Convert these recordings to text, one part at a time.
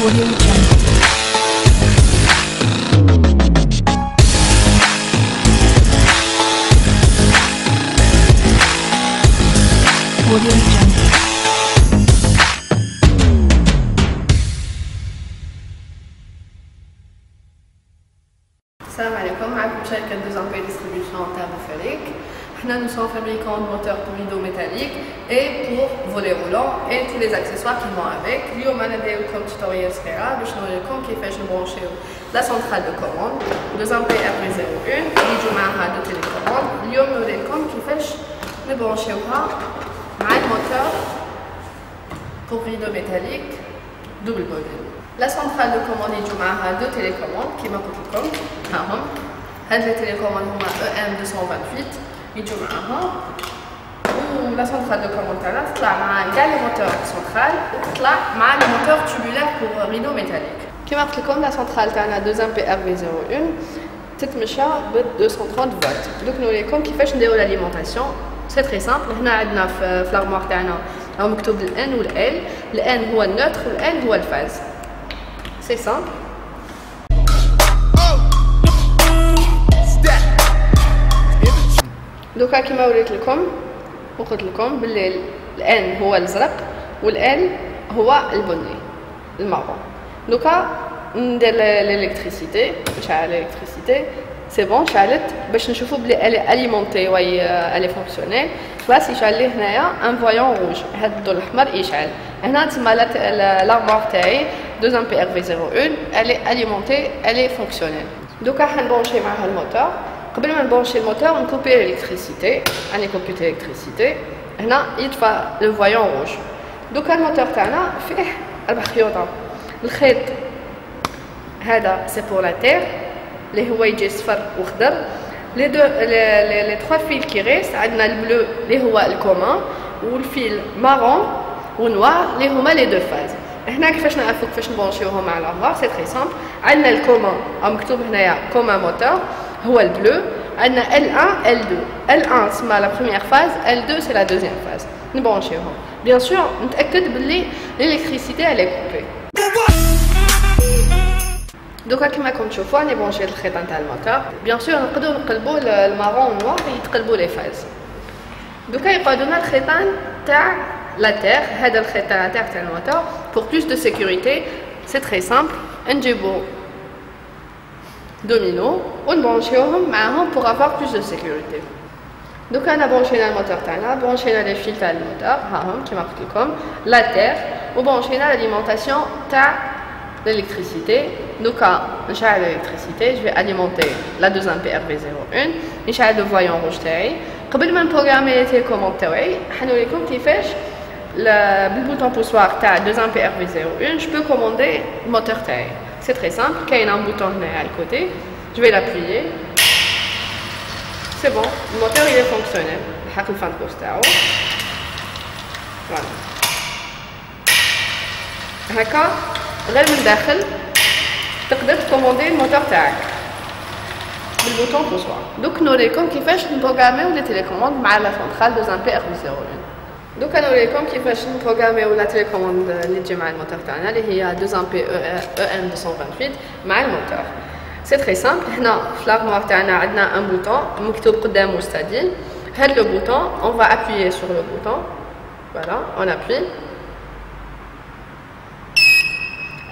Audio Jungle. Audio Jungle. Salam alaikum, معكم شركة 2 Ampères Distribution تاع بوفاليك. Nous sommes fabricants de moteurs pour rideaux métalliques et pour volets roulants et tous les accessoires qui vont avec. اليوم أنا نديرلكم tutoriel صغيرة باش نوريكم كيفاش نبرونشيو لا سنترال دو كوموند 2 Ampères RV01 اللي يجوا معها دو تيليكوموند. اليوم نوريكم كيفاش نبرونشيوها مع الموتور pour rideaux métalliques double body. La centrale de commande يجوا معها دو تيليكوموند كيما قلت لكم هاهم. هاد لي تيليكوموند هما EM228 يجوا معاها. ولا سنترال دو كوموند تاعنا تطلع مع كاع لي موتور سنترال وتطلع مع لي موتور تubulaire pour rideaux métalliques. كيما قلت لكم لا سنترال تاعنا 2 Ampères RV01 تتمشى ب 230 فولت. دوك نوريكم كيفاش نديرو لاليمونطاسيون. سي تري سامبل. هنا عندنا في لارموار تاعنا راهو مكتوب الان والال. الان هو النوتر والال هو الفاز. سي سامبل. دوكا كيما وريت لكم وقلت لكم باللي الان هو الازرق والال هو البني المارون. دوكا ندير الالكتريسيتي نشعل الالكتريسيتي. سي بون شعلت باش نشوفوا بلي الي اليمونتي واي الي فونكسيونيل. بلاص يشعل لي هنايا ان فويون روج. هذا الضوء الاحمر يشعل هنا تما لارموار تاعي 2 Ampères RV01 الي اليمونتي الي فونكسيونيل. دوكا حنبونشي معها الموتور. قبل ما نبونشي الموتور نكوبي الالكتريسيتي. راني كوبيت الالكتريسيتي. هنا يطفى لو فويون روج. دوكا الموتور تاعنا فيه 4 خيوطه. الخيط هذا سي بور لا تير اللي هو يجي صفر وخضر. لي دو لي 3 فيل كي ريست عندنا البلو اللي هو الكومان والفيل مارون ونوار اللي هما لي دو فاز. هنا كيفاش نعرفوا كيفاش نبونشيوهم مع لارموار. سي تري سامبل. عندنا الكومان مكتوب هنايا كومان موتور هو البلو. عندنا L1 L2. L1 تسمى لا بروميير فاز. L2 سي لا دوزيام فاز. نبونشيوهم بيان سور نتاكد باللي الالكتريسيتي الي كوبي. دوكا كيما راكم تشوفوا راني بونشيت الخيط نتاع الموتور. بيان سور نقدروا نقلبوا المارون والنوار يتقلبوا لي فاز. دوكا يقعدوا لنا الخيطان تاع لا تير. هذا الخيط تاع لا تير تاع الموتور pour plus de sécurité. سي تري سامبل. نجيبو دومينو ونبونشيوهم معاهم pour avoir plus de sécurité. دوكا انا بونشينا الموتور تاعنا. بونشينا لي فيل تاع الموتور هاهم كيما قلت لكم لا تير. وبونشينا l'alimentation تاع l'électricité. دوكا نشعل l'électricité. je vais alimenter la 2 Ampères RV01. نشعل لو فويون روج تاعي. قبل ما نبروغرامي لي تيليكوموند تاعي حنوريكم كيفاش بالبوطون بوسوار تاع 2 Ampères RV01 je peux commander الموتور تاعي. C'est très simple. Il y a un bouton à côté. Je vais l'appuyer. C'est bon. Le moteur il est fonctionnel. Je vais faire le poste. Voilà. هكا غير من الداخل تقدر تكوموندي الموتور تاعك بالبوطون بوسوار. دوك نوريكم كيفاش نبروغراميو لي تيليكوموند مع لا سنترال 2 Ampères RV01. دوكا نوريكم كيفاش نبروغراميو لا تيليكوموند اللي تجي مع الموتور تاعنا اللي هي 2 Ampères EM228 مع الموتور. سي تري سامبل. هنا في لارموار تاعنا عندنا ان بوطون مكتوب قدامه ستادين. هاد لو بوطون اون فا ابويي سور لو بوطون. فوالا اون ابوي.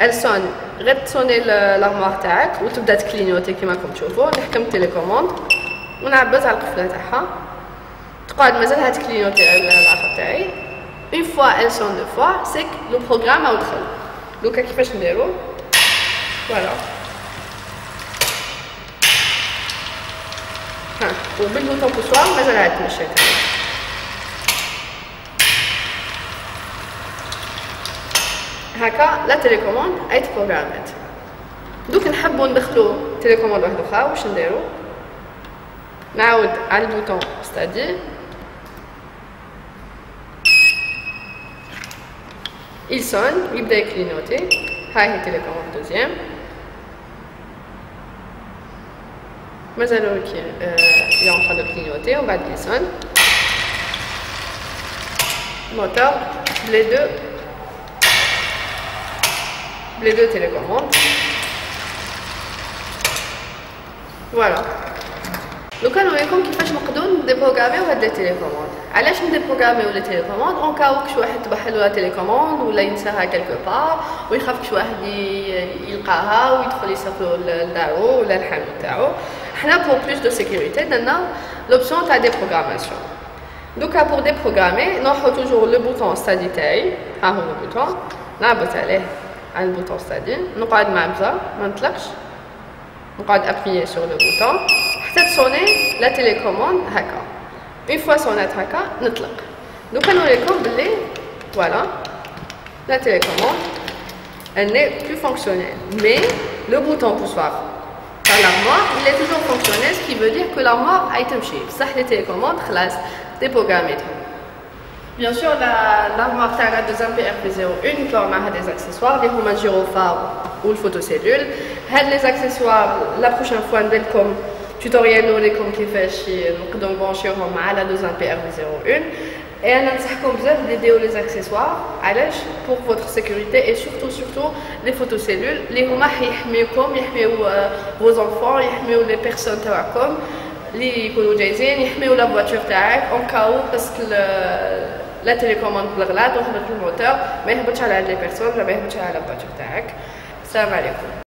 elle sonne. غير تصوني لارموار تاعك وتبدا تكلينيوتي كيما راكم تشوفوا. نحكم التيليكوموند ونعبز على القفله تاعها. تقعد مازالها تكلينوتي العصا تاعي. اون فوا ال سون دو فوا سيك لو بروغرام او دخل. دوكا كيفاش نديرو فوالا. ها وبالبوطون بوسوار مازالها تمشي. هكا لا تيليكوموند اي بروغرامات. دوك نحبوا ندخلو تيليكوموند واحد اخرى. واش نديرو؟ نعاود على البوطون ستادي. il sonne يبدا يكلينوتي. هاي هي تيليكوموند دوزيام. مازالو كي il est en train de clignoter. On va il sonne. Moteur les deux les deux télécommandes. Voilà. Donc, nous allons déprogrammer les télécommandes. Alors, je déprogrammer les télécommandes en cas où quelqu'un تبحل la télécommande ou ينساها quelque part ou يخاف واحد يلقاها ويدخل يسرقوا لدارو ولا الحانوت تاعو. حنا pour plus de sécurité درنا l'option تاع déprogrammation. Donc, pour déprogrammer, nous avons toujours le bouton study تاعي. ها هو البوتون. نعبط عليه على البوتون study. نقعد مع بزا ما نطلقش. نقعد appuyer sur le bouton. حتى sonner la télécommande هكا. Une fois sonnette هكا نطلق. Donc on نوريكم بلي voilà la télécommande elle n'est plus fonctionnelle. Mais le bouton poussoir dans l'armoire il est toujours fonctionnel, ce qui veut dire que l'armoire a été تمشي. بصح les télécommandes خلاص déprogrammées. Bien sûr l'armoire تاعنا 2PRP01 يطلعوا معها des accessoires اللي هما الجيروفار والفوتوسيلول. هاد les accessoires la prochaine fois نديرلكم tutoriel نوريكم كيفاش نقدروا نبونشيوهم على 2PRP01 et انا ننصحكم بزاف ديروا les accessoires علاش pour votre sécurité et surtout les photocellules اللي هما حيحميوكم يحميو vos enfants يحميو les personnes تاعكم اللي يكونوا جايزين يحميو لا voiture تاعك en cas où باسكو لا تيليكوموند بالغلط وهبط الموتور ما يهبطش على les personnes ما يهبطش على la voiture تاعك. السلام عليكم.